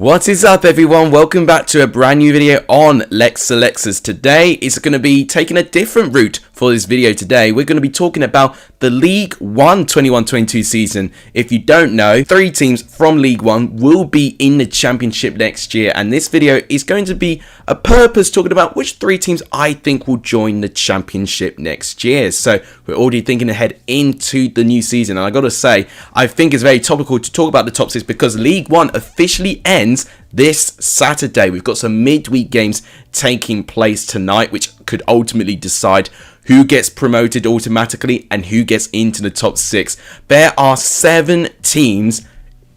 What is up, everyone? Welcome back to a brand new video on Lex Selectors. Today is going to be taking a different route for this video. Today we're going to be talking about the League One 21-22 season. If you don't know, 3 teams from League One will be in the Championship next year, and this video is going to be a purpose talking about which 3 teams I think will join the Championship next year. So we're already thinking ahead into the new season, and I got to say, I think it's very topical to talk about the top 6 because League One officially ends this Saturday. We've got some midweek games taking place tonight, which could ultimately decide who gets promoted automatically and who gets into the top 6. There are 7 teams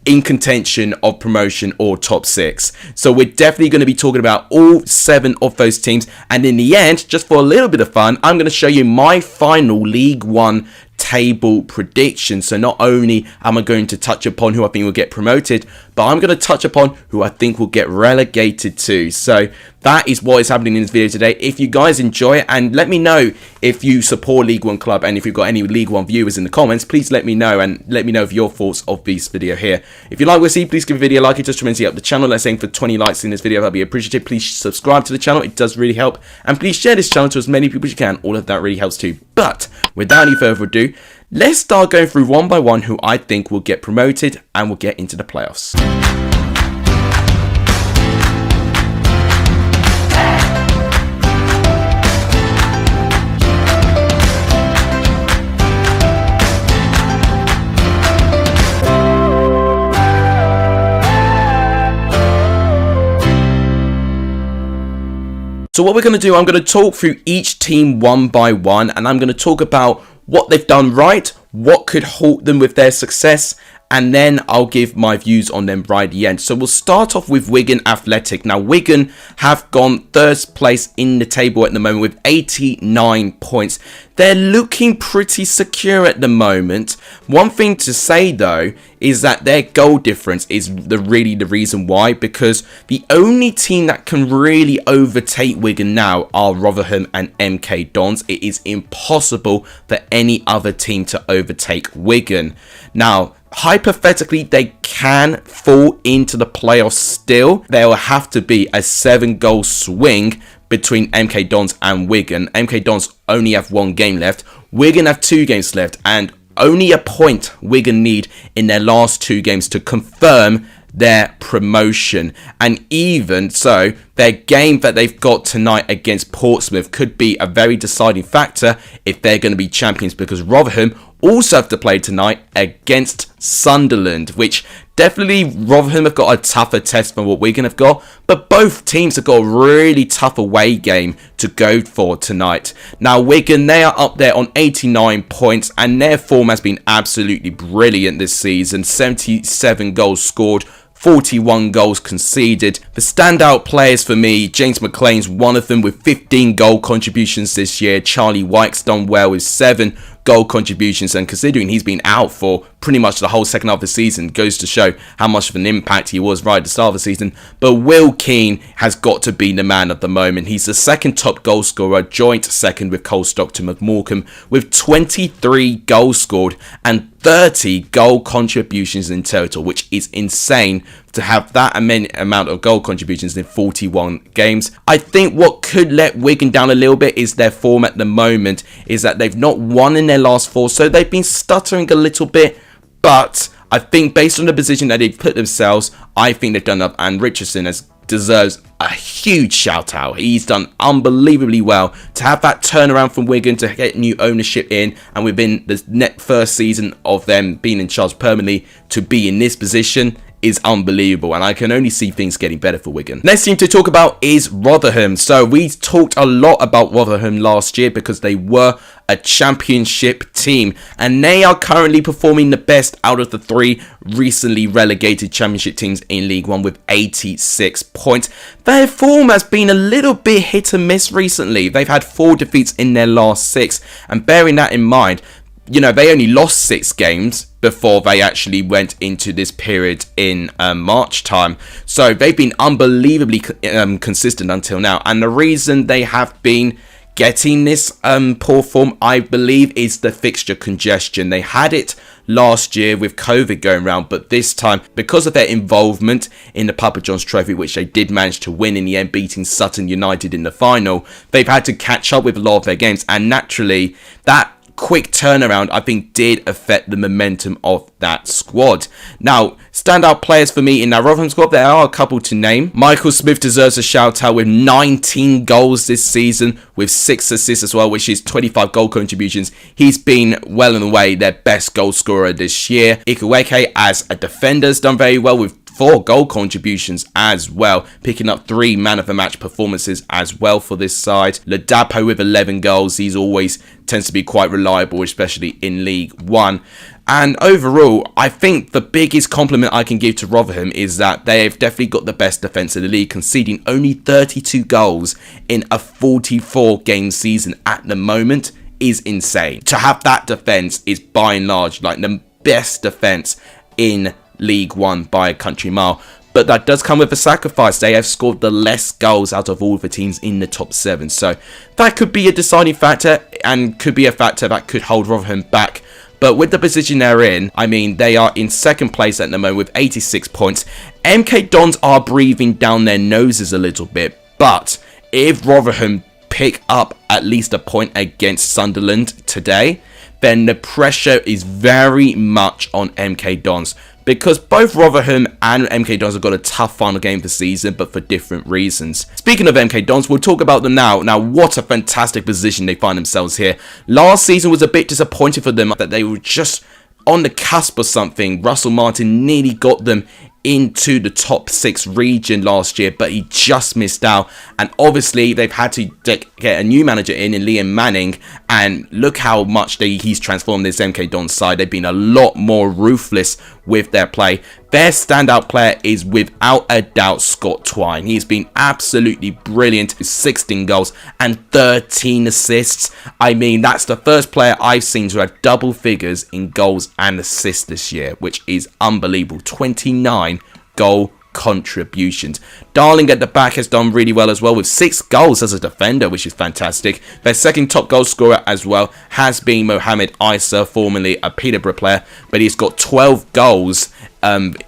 in contention of promotion or top 6. So we're definitely going to be talking about all 7 of those teams. And in the end, just for a little bit of fun, I'm going to show you my final League One table prediction. So not only am I going to touch upon who I think will get promoted, but I'm going to touch upon who I think will get relegated too. So that is what is happening in this video today. If you guys enjoy it, and let me know if you support League One Club, and if you've got any League One viewers in the comments, please let me know, and let me know of your thoughts of this video here. If you like what you see, please give the video a like. It just tremendously help the channel. Let's aim for 20 likes in this video. That'd be appreciated. Please subscribe to the channel. It does really help. And please share this channel to as many people as you can. All of that really helps too. But without any further ado, let's start going through one by one who I think will get promoted and will get into the playoffs. So what we're going to do, I'm going to talk through each team one by one, and I'm going to talk about what they've done right, what could halt them with their success, and then I'll give my views on them right at the end. So we'll start off with Wigan Athletic. Now, Wigan have gone 3rd place in the table at the moment with 89 points. They're looking pretty secure at the moment. One thing to say, though, is that their goal difference is really the reason why, because the only team that can really overtake Wigan now are Rotherham and MK Dons. It is impossible for any other team to overtake Wigan. Now, hypothetically, they can fall into the playoffs still. There will have to be a 7-goal swing between MK Dons and Wigan. MK Dons only have 1 game left. Wigan have 2 games left, and only a point Wigan need in their last 2 games to confirm their promotion. And even so, their game that they've got tonight against Portsmouth could be a very deciding factor if they're going to be champions, because Rotherham also have to play tonight against Sunderland, which definitely Rotherham have got a tougher test than what Wigan have got, but both teams have got a really tough away game to go for tonight. Now, Wigan, they are up there on 89 points, and their form has been absolutely brilliant this season. 77 goals scored, 41 goals conceded. The standout players for me, James McLean's one of them with 15 goal contributions this year. Charlie White's done well with 7 goal contributions, and considering he's been out for pretty much the whole second half of the season, goes to show how much of an impact he was right at the start of the season. But Will Keane has got to be the man at the moment. He's the 2nd top goal scorer, joint 2nd with Cole Stockton McMorcombe, with 23 goals scored and 30 goal contributions in total, which is insane to have that amount of goal contributions in 41 games. I think what could let Wigan down a little bit is their form at the moment, is that they've not won in their last 4, so they've been stuttering a little bit. But I think based on the position that they've put themselves, I think they've done up, and Richardson deserves a huge shout out. He's done unbelievably well to have that turnaround from Wigan, to get new ownership in, and within the first season of them being in charge permanently, to be in this position is unbelievable, and I can only see things getting better for Wigan. Next team to talk about is Rotherham. So we talked a lot about Rotherham last year because they were a championship team, and they are currently performing the best out of the 3 recently relegated championship teams in League One with 86 points. Their form has been a little bit hit and miss recently. They've had 4 defeats in their last 6, and bearing that in mind, you know, they only lost 6 games before they actually went into this period in March time. So they've been unbelievably consistent until now. And the reason they have been getting this poor form, I believe, is the fixture congestion. They had it last year with COVID going around, but this time, because of their involvement in the Papa John's Trophy, which they did manage to win in the end, beating Sutton United in the final, they've had to catch up with a lot of their games, and naturally, that quick turnaround, I think, did affect the momentum of that squad. Now, standout players for me in that Rotherham squad, there are a couple to name. Michael Smith deserves a shout out with 19 goals this season, with 6 assists as well, which is 25 goal contributions. He's been well and away their best goal scorer this year. Ikuweke, as a defender, has done very well with 4 goal contributions as well, picking up 3 man of the match performances as well for this side. Ladapo with 11 goals, he's always tends to be quite reliable, especially in League One. And overall, I think the biggest compliment I can give to Rotherham is that they've definitely got the best defence in the league, conceding only 32 goals in a 44 game season at the moment is insane. To have that defence is by and large like the best defence in League One by a country mile, but that does come with a sacrifice. They have scored the less goals out of all the teams in the top 7, so that could be a deciding factor and could be a factor that could hold Rotherham back. But with the position they're in, I mean, they are in second place at the moment with 86 points. MK Dons are breathing down their noses a little bit, but if Rotherham pick up at least a point against Sunderland today, then the pressure is very much on MK Dons, because both Rotherham and MK Dons have got a tough final game this season, but for different reasons. Speaking of MK Dons, we'll talk about them now. Now, what a fantastic position they find themselves here. Last season was a bit disappointing for them, that they were just on the cusp of something. Russell Martin nearly got them into the top 6 region last year, but he just missed out. And obviously they've had to get a new manager in Liam Manning, and look how much he's transformed this MK Dons side. They've been a lot more ruthless with their play. Their standout player is without a doubt Scott Twine. He's been absolutely brilliant with 16 goals and 13 assists. I mean, that's the first player I've seen to have double figures in goals and assists this year, which is unbelievable. 29 goal contributions. Darling at the back has done really well as well, with 6 goals as a defender, which is fantastic. Their second top goal scorer as well has been Mohamed Isa, formerly a Peterborough player, but he's got 12 goals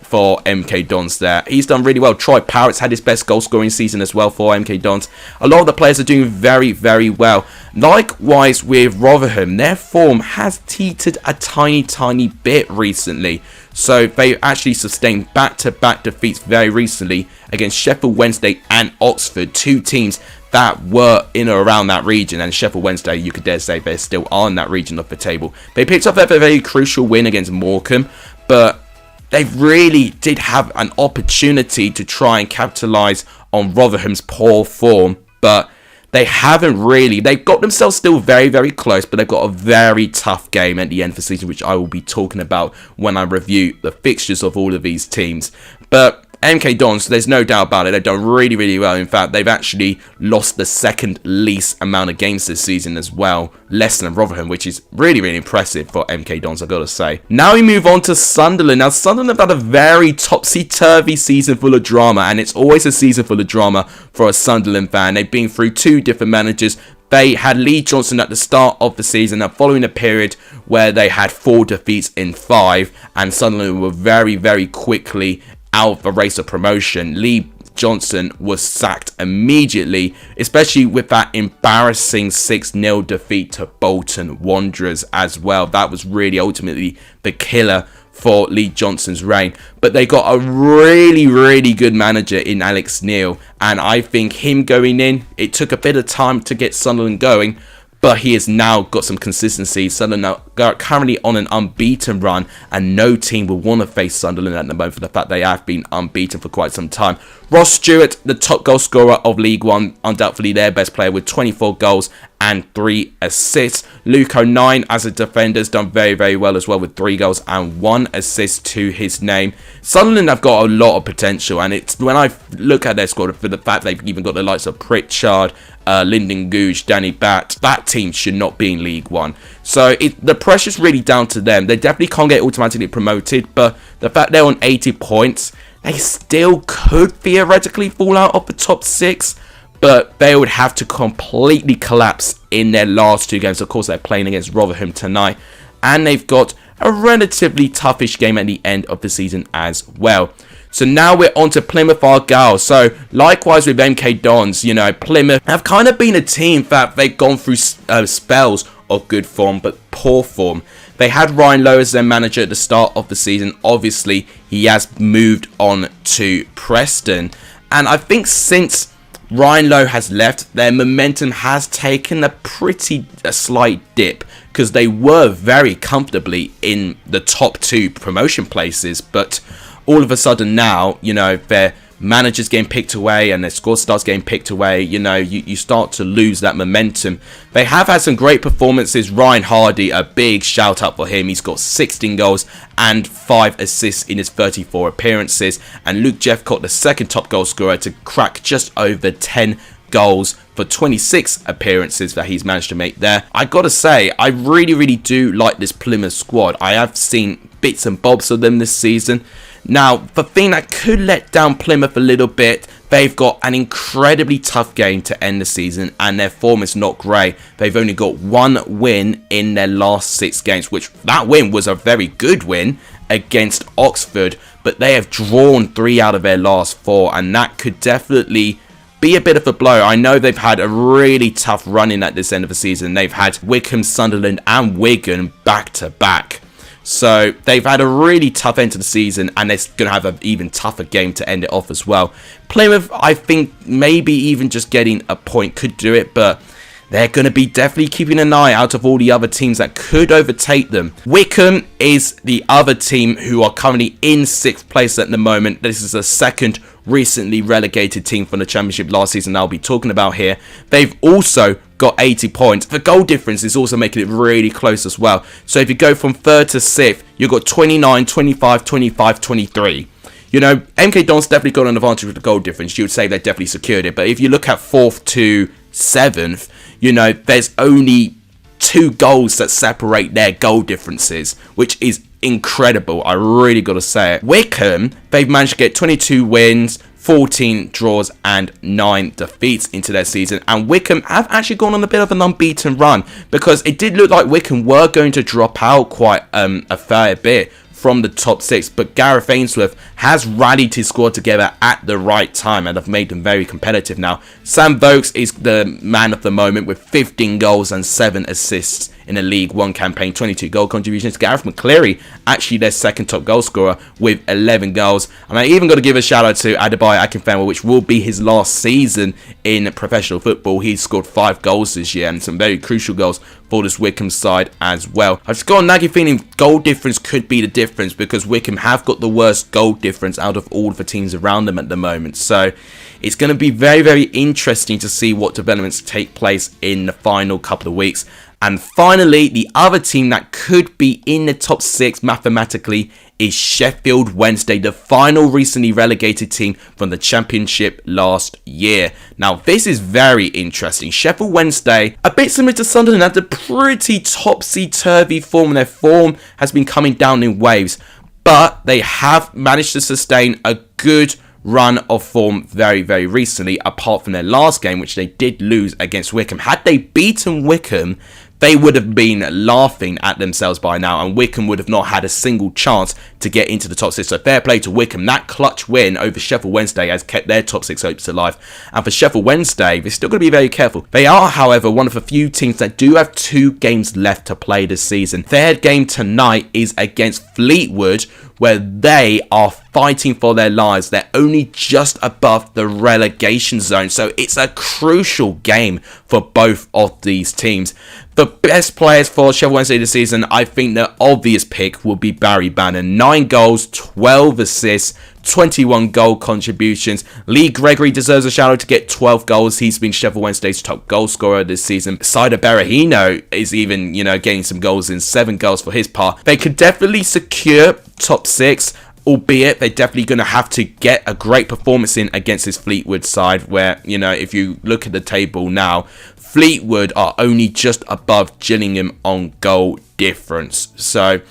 for MK Dons there. He's done really well. Troy Parrott's had his best goal scoring season as well for MK Dons. A lot of the players are doing very, very well. Likewise with Rotherham, their form has teetered a tiny bit recently. So they actually sustained back-to-back defeats very recently against Sheffield Wednesday and Oxford, 2 teams that were in or around that region, and Sheffield Wednesday, you could dare say, they still are in that region of the table. They picked up a very crucial win against Morecambe, but they really did have an opportunity to try and capitalise on Rotherham's poor form, but they haven't really. They've got themselves still very, very close, but they've got a very tough game at the end of the season, which I will be talking about when I review the fixtures of all of these teams. But MK Dons, there's no doubt about it, they've done really, really well. In fact, they've actually lost the second least amount of games this season as well, less than Rotherham, which is really, really impressive for MK Dons, I've got to say. Now we move on to Sunderland. Now, Sunderland have had a very topsy-turvy season full of drama, and it's always a season full of drama for a Sunderland fan. They've been through 2 different managers. They had Lee Johnson at the start of the season, and following a period where they had 4 defeats in 5, and Sunderland were very, very quickly out of the race of promotion. Lee Johnson was sacked immediately, especially with that embarrassing 6-0 defeat to Bolton Wanderers as well. That was really ultimately the killer for Lee Johnson's reign. But they got a really, really good manager in Alex Neil, and I think him going in, it took a bit of time to get Sunderland going, but he has now got some consistency. Sunderland are currently on an unbeaten run, and no team will want to face Sunderland at the moment for the fact they have been unbeaten for quite some time. Ross Stewart, the top goal scorer of League One, undoubtedly their best player with 24 goals and 3 assists. Luke O'Nien as a defender has done very, very well as well with 3 goals and 1 assist to his name. Sunderland have got a lot of potential, and it's when I look at their squad, for the fact they've even got the likes of Pritchard, Lyndon Gooch, Danny Batt, that team should not be in League One. So the pressure's really down to them. They definitely can't get automatically promoted, but the fact they're on 80 points, they still could theoretically fall out of the top 6. but they would have to completely collapse in their last 2 games. Of course, they're playing against Rotherham tonight, and they've got a relatively toughish game at the end of the season as well. So now we're on to Plymouth Argyle. So likewise with MK Dons, you know, Plymouth have kind of been a team that they've gone through spells of good form but poor form. They had Ryan Lowe as their manager at the start of the season. Obviously, he has moved on to Preston. And I think since Ryan Lowe has left, their momentum has taken a slight dip, because they were very comfortably in the top 2 promotion places, but all of a sudden now, you know, their managers getting picked away and their squad starts getting picked away, you know, you start to lose that momentum. They have had some great performances. Ryan Hardy, a big shout out for him. He's got 16 goals and 5 assists in his 34 appearances. And Luke Jeffcott, the second top goal scorer, to crack just over 10 goals for 26 appearances that he's managed to make there. I gotta say, I really do like this Plymouth squad. I have seen bits and bobs of them this season. Now, the thing that could let down Plymouth a little bit, they've got an incredibly tough game to end the season, and their form is not great. They've only got 1 win in their last 6 games, which that win was a very good win against Oxford, but they have drawn 3 out of their last 4, and that could definitely be a bit of a blow. I know they've had a really tough run in at this end of the season. They've had Wycombe, Sunderland and Wigan back to back. So they've had a really tough end to the season, and they're going to have an even tougher game to end it off as well. Plymouth, I think maybe even just getting a point could do it, but they're going to be definitely keeping an eye out of all the other teams that could overtake them. Wycombe is the other team who are currently in 6th place at the moment. This is the second recently relegated team from the Championship last season I'll be talking about here. They've also got 80 points. The goal difference is also making it really close as well. So if you go from 3rd to 6th, you've got 29, 25, 25, 23. You know, MK Dons definitely got an advantage with the goal difference. You would say they definitely secured it. But if you look at 4th to 7th, you know, there's only 2 goals that separate their goal differences, which is incredible. I really got to say it. Wycombe, they've managed to get 22 wins, 14 draws and 9 defeats into their season, and Wycombe have actually gone on a bit of an unbeaten run, because it did look like Wycombe were going to drop out quite a fair bit from the top 6, but Gareth Ainsworth has rallied his squad together at the right time and have made them very competitive now. Sam Vokes is the man of the moment with 15 goals and 7 assists in a League One campaign, 22 goal contributions. Gareth McCleary, actually their second top goal scorer with 11 goals. And I even got to give a shout out to Adebayo Akinfenwa, which will be his last season in professional football. He's scored 5 goals this year and some very crucial goals for this Wycombe side as well. I've just got a nagging feeling goal difference could be the difference, because Wycombe have got the worst goal difference out of all of the teams around them at the moment. So it's going to be very interesting to see what developments take place in the final couple of weeks. And finally, the other team that could be in the top 6 mathematically is Sheffield Wednesday, the final recently relegated team from the Championship last year. Now, this is very interesting. Sheffield Wednesday, a bit similar to Sunderland, had a pretty topsy-turvy form. Their form has been coming down in waves, but they have managed to sustain a good run of form very recently, apart from their last game, which they did lose against Wycombe. Had they beaten Wycombe, they would have been laughing at themselves by now, and Wycombe would have not had a single chance to get into the top 6. So fair play to Wycombe. That clutch win over Sheffield Wednesday has kept their top 6 hopes alive. And for Sheffield Wednesday, they're still going to be very careful. They are, however, one of a few teams that do have 2 games left to play this season. Their game tonight is against Fleetwood, where they are fighting for their lives. They're only just above the relegation zone, so it's a crucial game for both of these teams. The best players for Sheffield Wednesday this season, I think the obvious pick will be Barry Bannon. 9 goals, 12 assists, 21 goal contributions. Lee Gregory deserves a shout out to get 12 goals. He's been Sheffield Wednesday's top goal scorer this season. Saida Berahino is even, getting some goals in, 7 goals for his part. They could definitely secure top 6, albeit they're definitely going to have to get a great performance in against this Fleetwood side, where, if you look at the table now, Fleetwood are only just above Gillingham on goal difference. So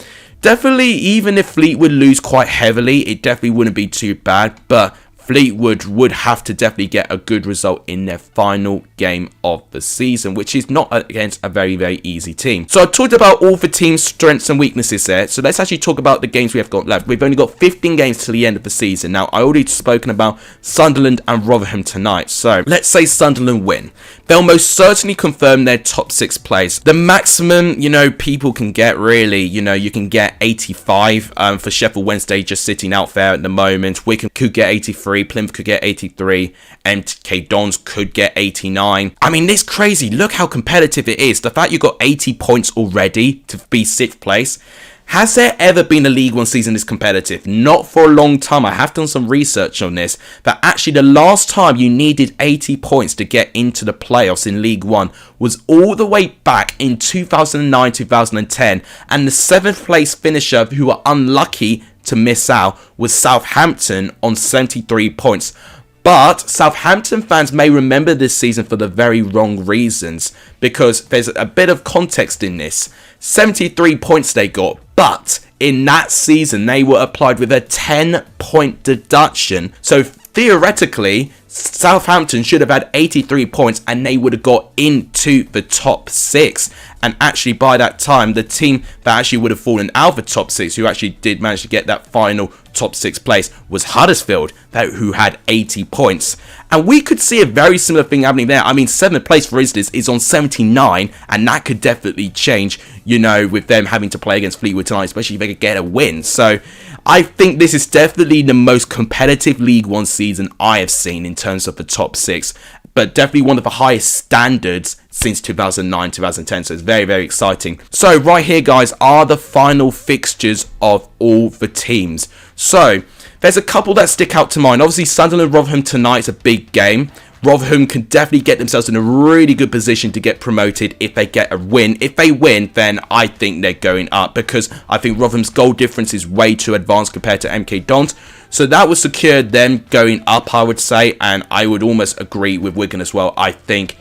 definitely, even if Fleetwood lose quite heavily, it definitely wouldn't be too bad. But Fleetwood would have to definitely get a good result in their final game of the season, which is not against a very, very easy team. So I talked about all the team's strengths and weaknesses there. So let's actually talk about the games we have got left. We've only got 15 games till the end of the season. Now, I already spoken about Sunderland and Rotherham tonight. So let's say Sunderland win. They'll most certainly confirm their top 6 place. The maximum, people can get really, you can get 85 for Sheffield Wednesday just sitting out there at the moment. Wigan could get 83, Plymouth could get 83, MK Dons could get 89. I mean, it's crazy. Look how competitive it is. The fact you got 80 points already to be 6th place. Has there ever been a League One season this competitive? Not for a long time. I have done some research on this. But actually, the last time you needed 80 points to get into the playoffs in League One was all the way back in 2009-2010. And the 7th place finisher who were unlucky to miss out was Southampton on 73 points. But Southampton fans may remember this season for the very wrong reasons, because there's a bit of context in this. 73 points they got, but in that season they were applied with a 10-point deduction. So theoretically, Southampton should have had 83 points and they would have got into the top 6. And actually by that time, the team that actually would have fallen out of the top 6, who actually did manage to get that final top 6 place, was Huddersfield, who had 80 points. And we could see a very similar thing happening there. I mean, 7th place, for instance, is on 79, and that could definitely change, with them having to play against Fleetwood tonight, especially if they could get a win. So I think this is definitely the most competitive League One season I have seen in terms of the top 6. But definitely one of the highest standards since 2009-2010. So it's very, very exciting. So right here, guys, are the final fixtures of all the teams. So there's a couple that stick out to mind. Obviously, Sunderland-Rotherham tonight is a big game. Rotherham can definitely get themselves in a really good position to get promoted if they get a win. If they win, then I think they're going up, because I think Rotherham's goal difference is way too advanced compared to MK Dons. So that would secure them going up, I would say, and I would almost agree with Wigan as well. I think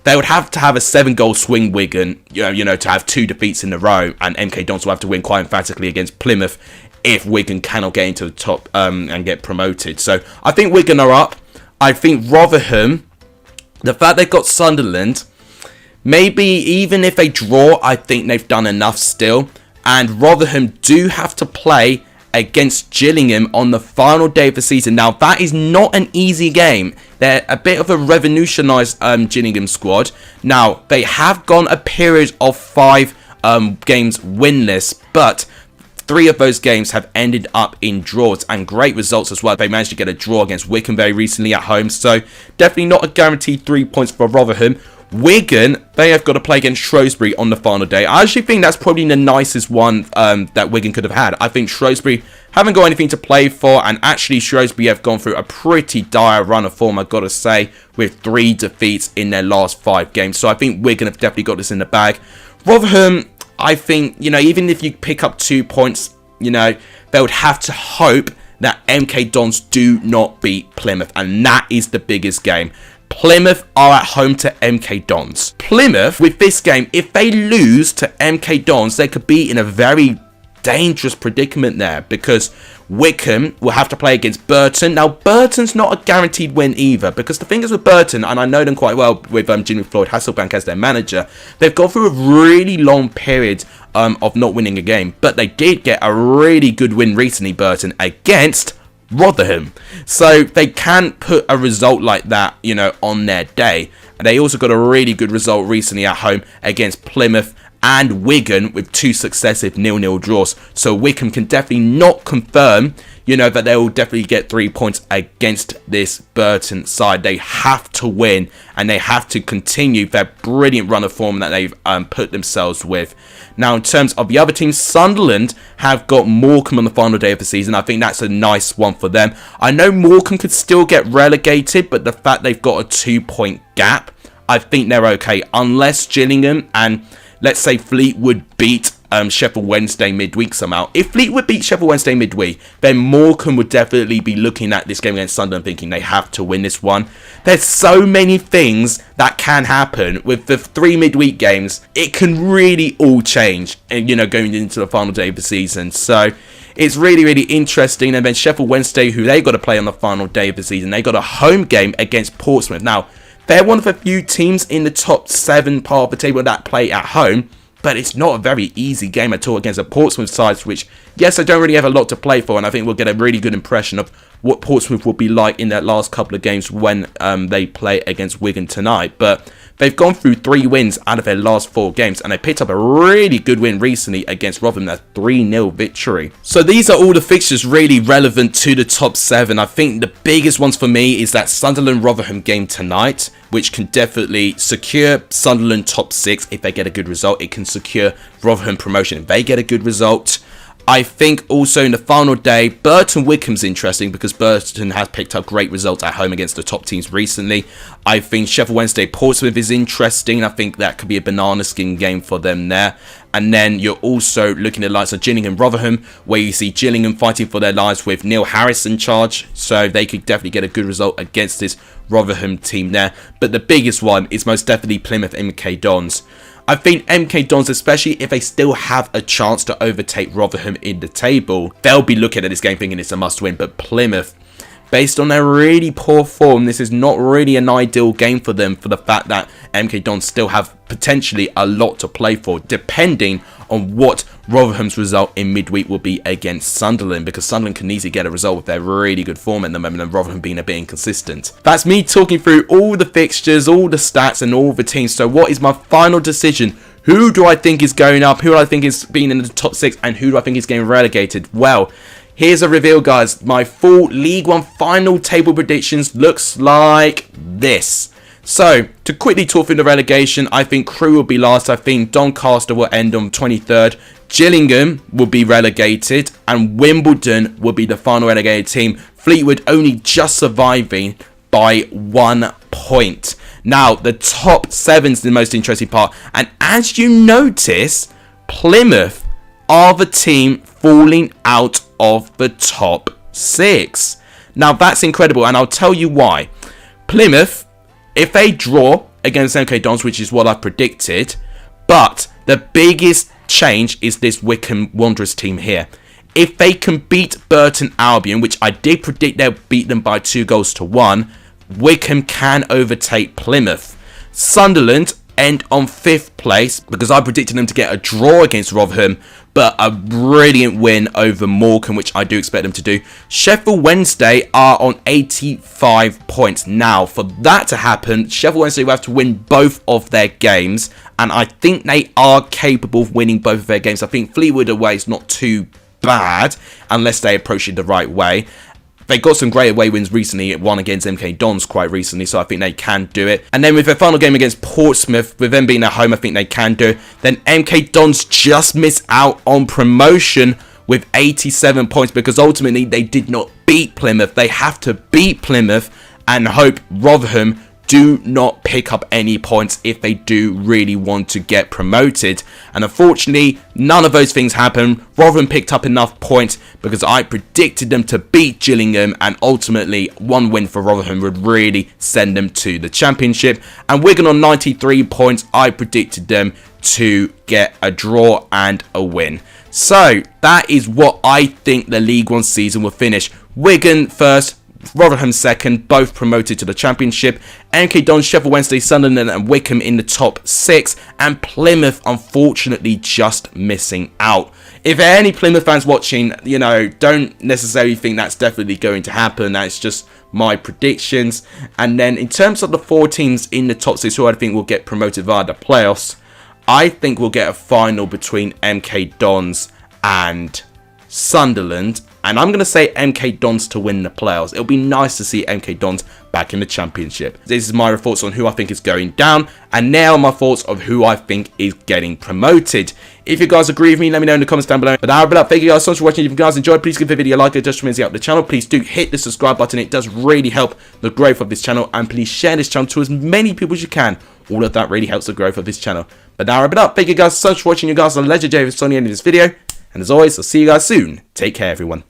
they would have to have a 7-goal swing, Wigan, to have 2 defeats in a row, and MK Dons will have to win quite emphatically against Plymouth if Wigan cannot get into the top and get promoted. So I think Wigan are up. I think Rotherham, the fact they've got Sunderland, maybe even if they draw, I think they've done enough still. And Rotherham do have to play against Gillingham on the final day of the season. Now, that is not an easy game. They're a bit of a revolutionised Gillingham squad. Now, they have gone a period of 5 games winless, but 3 of those games have ended up in draws, and great results as well. They managed to get a draw against Wigan very recently at home, so definitely not a guaranteed 3 points for Rotherham. Wigan, they have got to play against Shrewsbury on the final day. I actually think that's probably the nicest one that Wigan could have had. I think Shrewsbury haven't got anything to play for, and actually Shrewsbury have gone through a pretty dire run of form, I've got to say, with 3 defeats in their last 5 games. So I think Wigan have definitely got this in the bag. Rotherham, I think, even if you pick up 2 points, they would have to hope that MK Dons do not beat Plymouth, and that is the biggest game. Plymouth are at home to MK Dons. Plymouth, with this game, if they lose to MK Dons, they could be in a very dangerous predicament there, because Wickham will have to play against Burton. Now, Burton's not a guaranteed win either, because the thing is with Burton, and I know them quite well with Jimmy Floyd Hasselbank as their manager, they've gone through a really long period of not winning a game, but they did get a really good win recently, Burton, against Rotherham. So they can put a result like that, on their day. And they also got a really good result recently at home against Plymouth and Wigan with 2 successive 0-0 draws. So Wickham can definitely not confirm, that they will definitely get 3 points against this Burton side. They have to win, and they have to continue their brilliant run of form that they've put themselves with. Now, in terms of the other teams, Sunderland have got Morecambe on the final day of the season. I think that's a nice one for them. I know Morecambe could still get relegated, but the fact they've got a 2-point gap, I think they're okay. Unless Gillingham and let's say Fleetwood beat Sheffield Wednesday midweek somehow. If Fleetwood beat Sheffield Wednesday midweek, then Morecambe would definitely be looking at this game against Sunderland thinking they have to win this one. There's so many things that can happen with the 3 midweek games. It can really all change, and going into the final day of the season. So it's really, really interesting. And then Sheffield Wednesday, who they got to play on the final day of the season, they got a home game against Portsmouth. Now, they're one of the few teams in the top 7 part of the table that play at home, but it's not a very easy game at all against a Portsmouth side, which, yes, I don't really have a lot to play for, and I think we'll get a really good impression of what Portsmouth will be like in their last couple of games when they play against Wigan tonight. But they've gone through 3 wins out of their last 4 games, and they picked up a really good win recently against Rotherham, that 3-0 victory. So these are all the fixtures really relevant to the top 7. I think the biggest ones for me is that Sunderland-Rotherham game tonight, which can definitely secure Sunderland top 6 if they get a good result. It can secure Rotherham promotion if they get a good result. I think also in the final day, Burton-Wycombe's interesting because Burton has picked up great results at home against the top teams recently. I think Sheffield Wednesday-Portsmouth is interesting. I think that could be a banana skin game for them there. And then you're also looking at the likes of Gillingham-Rotherham, where you see Gillingham fighting for their lives with Neil Harris in charge. So they could definitely get a good result against this Rotherham team there. But the biggest one is most definitely Plymouth MK Dons. I think MK Dons, especially if they still have a chance to overtake Rotherham in the table, they'll be looking at this game thinking it's a must-win. But Plymouth, based on their really poor form, this is not really an ideal game for them, for the fact that MK Dons still have potentially a lot to play for, depending on what Rotherham's result in midweek will be against Sunderland, because Sunderland can easily get a result with their really good form at the moment and Rotherham being a bit inconsistent. That's me talking through all the fixtures, all the stats and all the teams. So what is my final decision? Who do I think is going up? Who do I think is being in the top 6? And who do I think is getting relegated? Well, here's a reveal, guys. My full League One final table predictions looks like this. So, to quickly talk through the relegation, I think Crewe will be last. I think Doncaster will end on 23rd. Gillingham will be relegated. And Wimbledon will be the final relegated team. Fleetwood only just surviving by 1 point. Now, the top 7's the most interesting part. And as you notice, Plymouth are the team falling out of the top 6. Now, that's incredible. And I'll tell you why. Plymouth, if they draw against MK Dons, which is what I predicted, but the biggest change is this Wycombe Wanderers team here. If they can beat Burton Albion, which I did predict they'll beat them by 2-1, Wycombe can overtake Plymouth. Sunderland end on 5th place because I predicted them to get a draw against Rotherham, but a brilliant win over Morecambe, which I do expect them to do. Sheffield Wednesday are on 85 points. Now, for that to happen, Sheffield Wednesday will have to win both of their games, and I think they are capable of winning both of their games. I think Fleetwood away is not too bad unless they approach it the right way. They got some great away wins recently. One against MK Dons quite recently, so I think they can do it. And then with their final game against Portsmouth, with them being at home, I think they can do it. Then MK Dons just miss out on promotion with 87 points because ultimately they did not beat Plymouth. They have to beat Plymouth and hope Rotherham do not pick up any points if they do really want to get promoted. And unfortunately, none of those things happened. Rotherham picked up enough points because I predicted them to beat Gillingham, and ultimately 1 win for Rotherham would really send them to the Championship. And Wigan on 93 points, I predicted them to get a draw and a win. So that is what I think the League One season will finish. Wigan first, Rotherham second, both promoted to the Championship. MK Dons, Sheffield Wednesday, Sunderland and Wycombe in the top 6. And Plymouth, unfortunately, just missing out. If there are any Plymouth fans watching, don't necessarily think that's definitely going to happen. That's just my predictions. And then in terms of the 4 teams in the top 6 who I think will get promoted via the playoffs, I think we'll get a final between MK Dons and Sunderland. And I'm going to say MK Dons to win the playoffs. It'll be nice to see MK Dons back in the championship. This is my thoughts on who I think is going down, and now my thoughts of who I think is getting promoted. If you guys agree with me, let me know in the comments down below. But now, thank you guys so much for watching. If you guys enjoyed, please give the video a like. It just remains out the channel. Please do hit the subscribe button. It does really help the growth of this channel, and please share this channel to as many people as you can. All of that really helps the growth of this channel. But now, thank you guys so much for watching. You guys are legendary. It's on the end of this video, and as always, I'll see you guys soon. Take care, everyone.